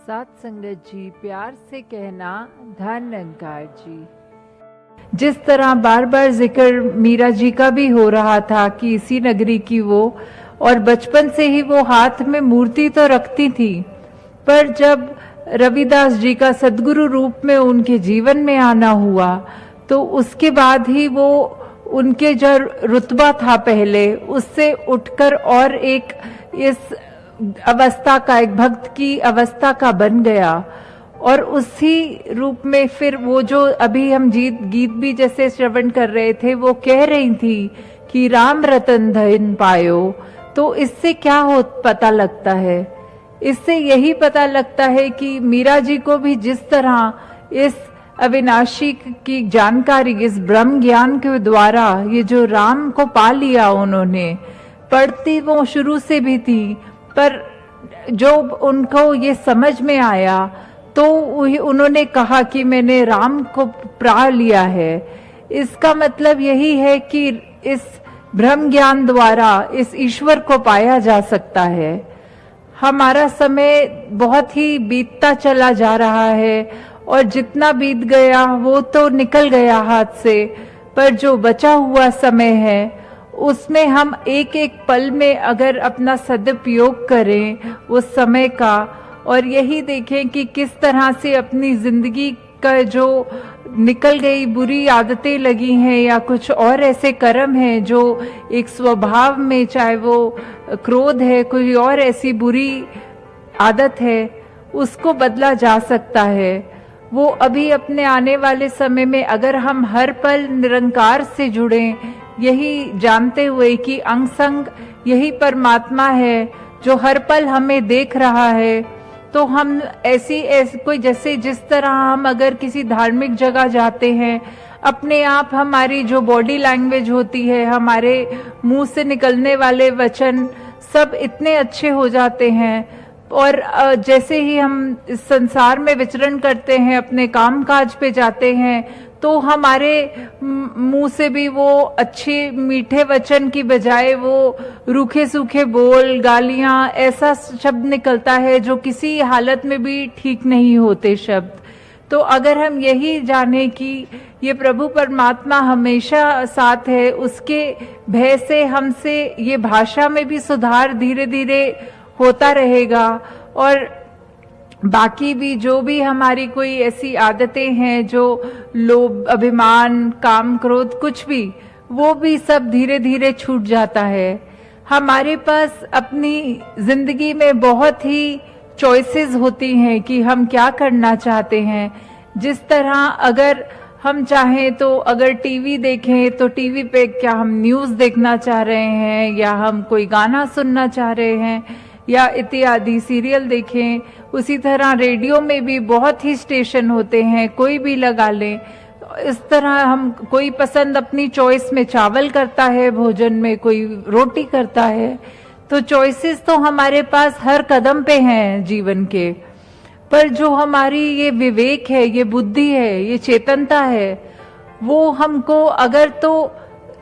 साथ संगत जी, प्यार से कहना धन अंकार जी। जिस तरह बार बार जिक्र मीरा जी का भी हो रहा था कि इसी नगरी की वो, और बचपन से ही वो हाथ में मूर्ति तो रखती थी, पर जब रविदास जी का सद्गुरु रूप में उनके जीवन में आना हुआ तो उसके बाद ही वो उनके जो रुतबा था पहले उससे उठकर और एक इस अवस्था का, एक भक्त की अवस्था का बन गया। और उसी रूप में फिर वो जो अभी हम गीत भी जैसे श्रवण कर रहे थे, वो कह रही थी कि राम रतन धन पायो। तो इससे क्या हो पता लगता है? इससे यही पता लगता है कि मीरा जी को भी जिस तरह इस अविनाशी की जानकारी, इस ब्रह्म ज्ञान के द्वारा ये जो राम को पा लिया उन्होंने, पढ़ती वो शुरू से भी थी, पर जो उनको ये समझ में आया तो उन्होंने कहा कि मैंने राम को पा लिया है। इसका मतलब यही है कि इस ब्रह्म ज्ञान द्वारा इस ईश्वर को पाया जा सकता है। हमारा समय बहुत ही बीतता चला जा रहा है और जितना बीत गया वो तो निकल गया हाथ से, पर जो बचा हुआ समय है उसमें हम एक एक पल में अगर अपना सदुपयोग करें उस समय का, और यही देखें कि किस तरह से अपनी जिंदगी का जो निकल गई बुरी आदतें लगी हैं या कुछ और ऐसे कर्म हैं जो एक स्वभाव में, चाहे वो क्रोध है, कोई और ऐसी बुरी आदत है, उसको बदला जा सकता है। वो अभी अपने आने वाले समय में अगर हम हर पल निरंकार से जुड़ें, यही जानते हुए कि अंग संग यही परमात्मा है जो हर पल हमें देख रहा है, तो हम ऐसी कोई, जैसे जिस तरह हम अगर किसी धार्मिक जगह जाते हैं, अपने आप हमारी जो बॉडी लैंग्वेज होती है, हमारे मुंह से निकलने वाले वचन सब इतने अच्छे हो जाते हैं, और जैसे ही हम इस संसार में विचरण करते हैं, अपने काम काज पे जाते हैं, तो हमारे मुंह से भी वो अच्छे मीठे वचन की बजाय वो रूखे सूखे बोल, गालियां, ऐसा शब्द निकलता है जो किसी हालत में भी ठीक नहीं होते शब्द। तो अगर हम यही जाने कि ये प्रभु परमात्मा हमेशा साथ है, उसके भय से हमसे ये भाषा में भी सुधार धीरे धीरे होता रहेगा, और बाकी भी जो भी हमारी कोई ऐसी आदतें हैं जो लोभ, अभिमान, काम, क्रोध, कुछ भी, वो भी सब धीरे धीरे छूट जाता है। हमारे पास अपनी जिंदगी में बहुत ही चॉइसेस होती हैं कि हम क्या करना चाहते हैं। जिस तरह अगर हम चाहें तो अगर टीवी देखें तो टीवी पे क्या हम न्यूज़ देखना चाह रहे हैं, या हम कोई गाना सुनना चाह रहे हैं, या इत्यादि सीरियल देखें। उसी तरह रेडियो में भी बहुत ही स्टेशन होते हैं, कोई भी लगा लें। इस तरह हम, कोई पसंद अपनी चॉइस में चावल करता है भोजन में, कोई रोटी करता है। तो चॉइसेस तो हमारे पास हर कदम पे हैं जीवन के, पर जो हमारी ये विवेक है, ये बुद्धि है, ये चेतनता है, वो हमको अगर तो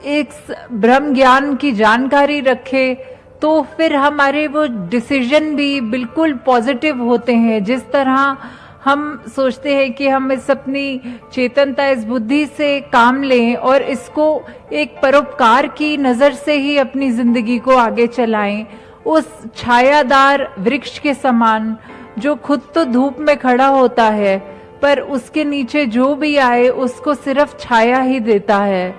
एक ब्रह्म ज्ञान की जानकारी रखे तो फिर हमारे वो डिसीजन भी बिल्कुल पॉजिटिव होते हैं। जिस तरह हम सोचते हैं कि हम इस अपनी चेतनता, इस बुद्धि से काम लें और इसको एक परोपकार की नजर से ही अपनी जिंदगी को आगे चलाएं, उस छायादार वृक्ष के समान जो खुद तो धूप में खड़ा होता है, पर उसके नीचे जो भी आए उसको सिर्फ छाया ही देता है।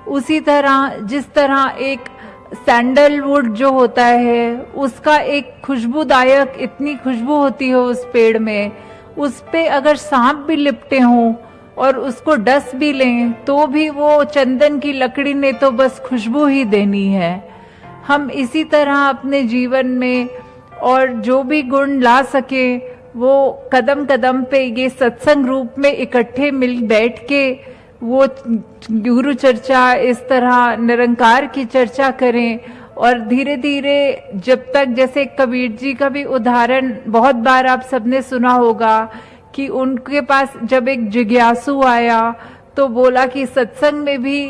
उसी तरह जिस तरह एक सैंडलवुड जो होता है, उसका एक खुशबूदायक इतनी खुशबू होती है उस पेड़ में, उस पे अगर सांप भी लिपटे हों और उसको डस भी लें तो भी वो चंदन की लकड़ी ने तो बस खुशबू ही देनी है। हम इसी तरह अपने जीवन में और जो भी गुण ला सके वो कदम कदम पे ये सत्संग रूप में इकट्ठे मिल बैठ के वो गुरु चर्चा, इस तरह निरंकार की चर्चा करें, और धीरे धीरे जब तक, जैसे कबीर जी का भी उदाहरण बहुत बार आप सबने सुना होगा कि उनके पास जब एक जिज्ञासु आया तो बोला कि सत्संग में भी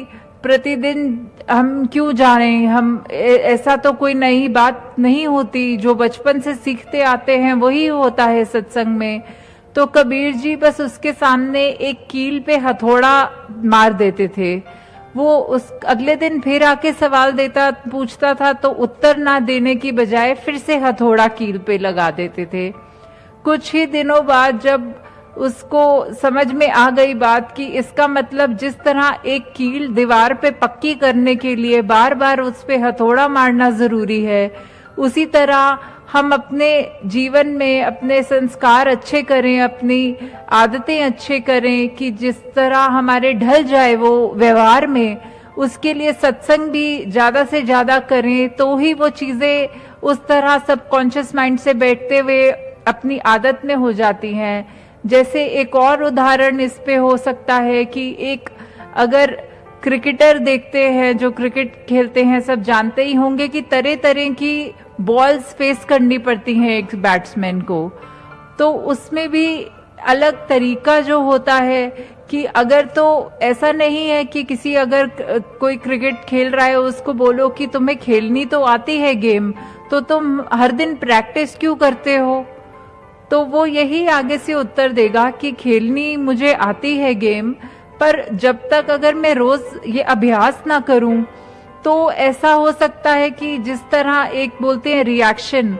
प्रतिदिन हम क्यों जाने, हम ऐसा तो कोई नई बात नहीं होती, जो बचपन से सीखते आते हैं वही होता है सत्संग में। तो कबीर जी बस उसके सामने एक कील पे हथौड़ा मार देते थे। वो उस अगले दिन फिर आके सवाल देता, पूछता था, तो उत्तर ना देने की बजाय फिर से हथौड़ा कील पे लगा देते थे। कुछ ही दिनों बाद जब उसको समझ में आ गई बात कि इसका मतलब जिस तरह एक कील दीवार पे पक्की करने के लिए बार बार उस पे हथौड़ा मारना जरूरी है, उसी तरह हम अपने जीवन में अपने संस्कार अच्छे करें, अपनी आदतें अच्छे करें कि जिस तरह हमारे ढल जाए वो व्यवहार में, उसके लिए सत्संग भी ज्यादा से ज्यादा करें, तो ही वो चीजें उस तरह सबकॉन्शियस माइंड से बैठते हुए अपनी आदत में हो जाती हैं। जैसे एक और उदाहरण इस पे हो सकता है कि एक अगर क्रिकेटर देखते हैं, जो क्रिकेट खेलते हैं, सब जानते ही होंगे कि तरह तरह की बॉल्स फेस करनी पड़ती हैं एक बैट्समैन को। तो उसमें भी अलग तरीका जो होता है कि अगर तो ऐसा नहीं है कि किसी अगर कोई क्रिकेट खेल रहा है उसको बोलो कि तुम्हें खेलनी तो आती है गेम, तो तुम हर दिन प्रैक्टिस क्यों करते हो, तो वो यही आगे से उत्तर देगा कि खेलनी मुझे आती है गेम, पर जब तक अगर मैं रोज ये अभ्यास ना करूं तो ऐसा हो सकता है कि जिस तरह एक बोलते हैं रिएक्शन,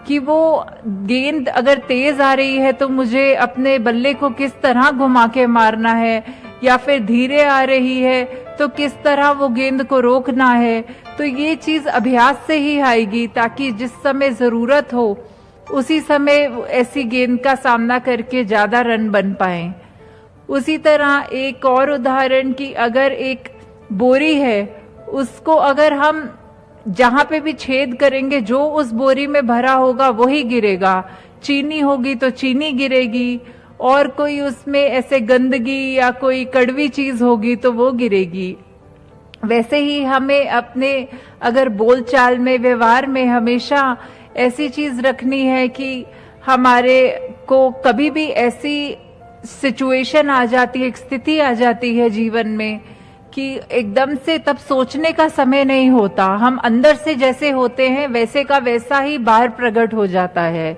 कि वो गेंद अगर तेज आ रही है तो मुझे अपने बल्ले को किस तरह घुमा के मारना है, या फिर धीरे आ रही है तो किस तरह वो गेंद को रोकना है। तो ये चीज अभ्यास से ही आएगी, ताकि जिस समय जरूरत हो उसी समय ऐसी गेंद का सामना करके ज्यादा रन बन पाए। उसी तरह एक और उदाहरण कि अगर एक बोरी है, उसको अगर हम जहां पे भी छेद करेंगे जो उस बोरी में भरा होगा वही गिरेगा, चीनी होगी तो चीनी गिरेगी, और कोई उसमें ऐसे गंदगी या कोई कड़वी चीज होगी तो वो गिरेगी। वैसे ही हमें अपने अगर बोलचाल में, व्यवहार में हमेशा ऐसी चीज रखनी है कि हमारे को कभी भी ऐसी सिचुएशन आ जाती है, एक स्थिति आ जाती है जीवन में कि एकदम से तब सोचने का समय नहीं होता, हम अंदर से जैसे होते हैं वैसे का वैसा ही बाहर प्रकट हो जाता है।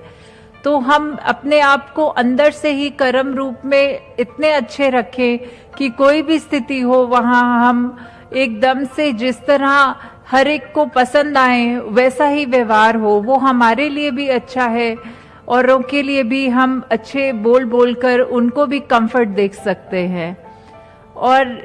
तो हम अपने आप को अंदर से ही कर्म रूप में इतने अच्छे रखें कि कोई भी स्थिति हो वहां हम एकदम से जिस तरह हर एक को पसंद आए वैसा ही व्यवहार हो, वो हमारे लिए भी अच्छा है, औरों के लिए भी हम अच्छे बोल बोलकर उनको भी कंफर्ट देख सकते हैं। और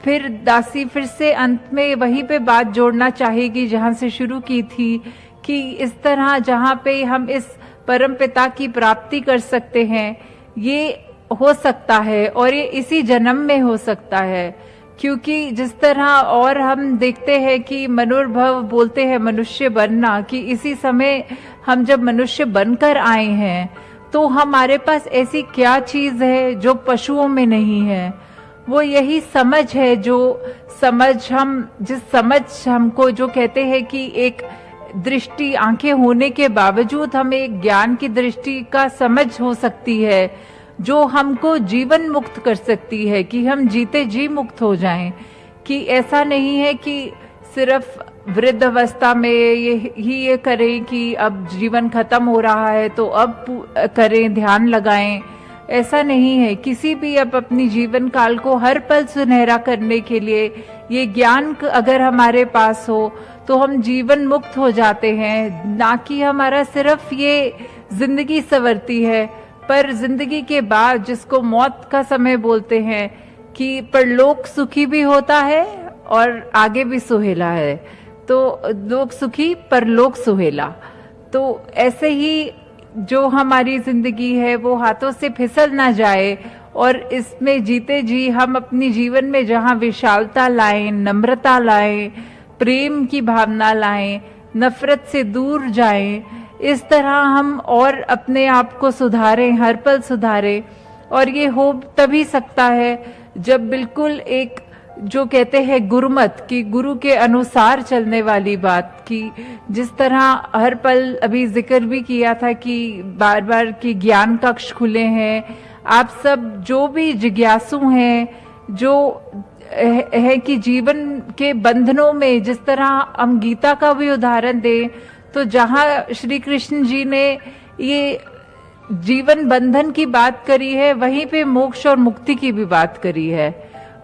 फिर दासी फिर से अंत में वहीं पे बात जोड़ना चाहेगी जहां से शुरू की थी, कि इस तरह जहां पे हम इस परम पिता की प्राप्ति कर सकते हैं, ये हो सकता है और ये इसी जन्म में हो सकता है। क्योंकि जिस तरह और हम देखते हैं कि मनुर्भव बोलते हैं मनुष्य बनना, कि इसी समय हम जब मनुष्य बनकर आए हैं तो हमारे पास ऐसी क्या चीज है जो पशुओं में नहीं है, वो यही समझ है। जो समझ हम, जिस समझ हमको जो कहते हैं कि एक दृष्टि, आंखें होने के बावजूद हमें एक ज्ञान की दृष्टि का समझ हो सकती है, जो हमको जीवन मुक्त कर सकती है, कि हम जीते जी मुक्त हो जाएं। कि ऐसा नहीं है कि सिर्फ वृद्ध अवस्था में ये करें कि अब जीवन खत्म हो रहा है तो अब करें, ध्यान लगाएं, ऐसा नहीं है। किसी भी अब अपनी जीवन काल को हर पल सुनहरा करने के लिए ये ज्ञान अगर हमारे पास हो तो हम जीवन मुक्त हो जाते हैं। ना कि हमारा सिर्फ ये जिंदगी संवरती है, पर जिंदगी के बाद, जिसको मौत का समय बोलते हैं, कि परलोक सुखी भी होता है और आगे भी सुहेला है। तो लोक सुखी परलोक सुहेला। तो ऐसे ही जो हमारी जिंदगी है वो हाथों से फिसल ना जाए, और इसमें जीते जी हम अपनी जीवन में जहाँ विशालता लाएं, नम्रता लाएं, प्रेम की भावना लाएं, नफरत से दूर जाएं, इस तरह हम और अपने आप को सुधारें, हर पल सुधारें। और ये हो तभी सकता है जब बिल्कुल एक जो कहते हैं गुरुमत, की गुरु के अनुसार चलने वाली बात, की जिस तरह हर पल अभी जिक्र भी किया था कि बार बार की ज्ञान कक्ष खुले हैं। आप सब जो भी जिज्ञासु हैं, जो है कि जीवन के बंधनों में, जिस तरह हम गीता का भी उदाहरण दें तो जहां श्री कृष्ण जी ने ये जीवन बंधन की बात करी है, वहीं पे मोक्ष और मुक्ति की भी बात करी है।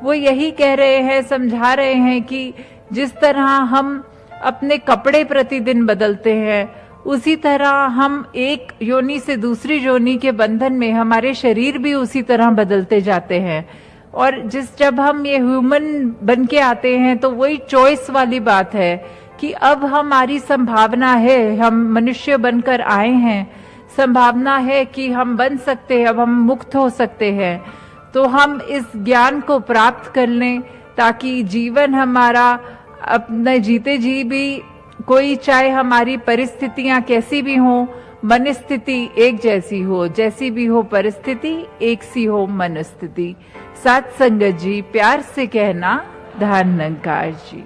वो यही कह रहे हैं, समझा रहे हैं कि जिस तरह हम अपने कपड़े प्रतिदिन बदलते हैं, उसी तरह हम एक योनि से दूसरी योनि के बंधन में हमारे शरीर भी उसी तरह बदलते जाते हैं। और जब हम ये ह्यूमन बन के आते हैं तो वही चॉइस वाली बात है कि अब हमारी संभावना है, हम मनुष्य बनकर आए हैं, संभावना है कि हम बन सकते हैं, अब हम मुक्त हो सकते हैं। तो हम इस ज्ञान को प्राप्त कर लें ताकि जीवन हमारा अपने जीते जी भी, कोई चाहे हमारी परिस्थितियां कैसी भी हो, मन स्थिति एक जैसी हो, जैसी भी हो परिस्थिति एक सी हो मन स्थिति। साथ संगत जी, प्यार से कहना, धन निरंकार जी।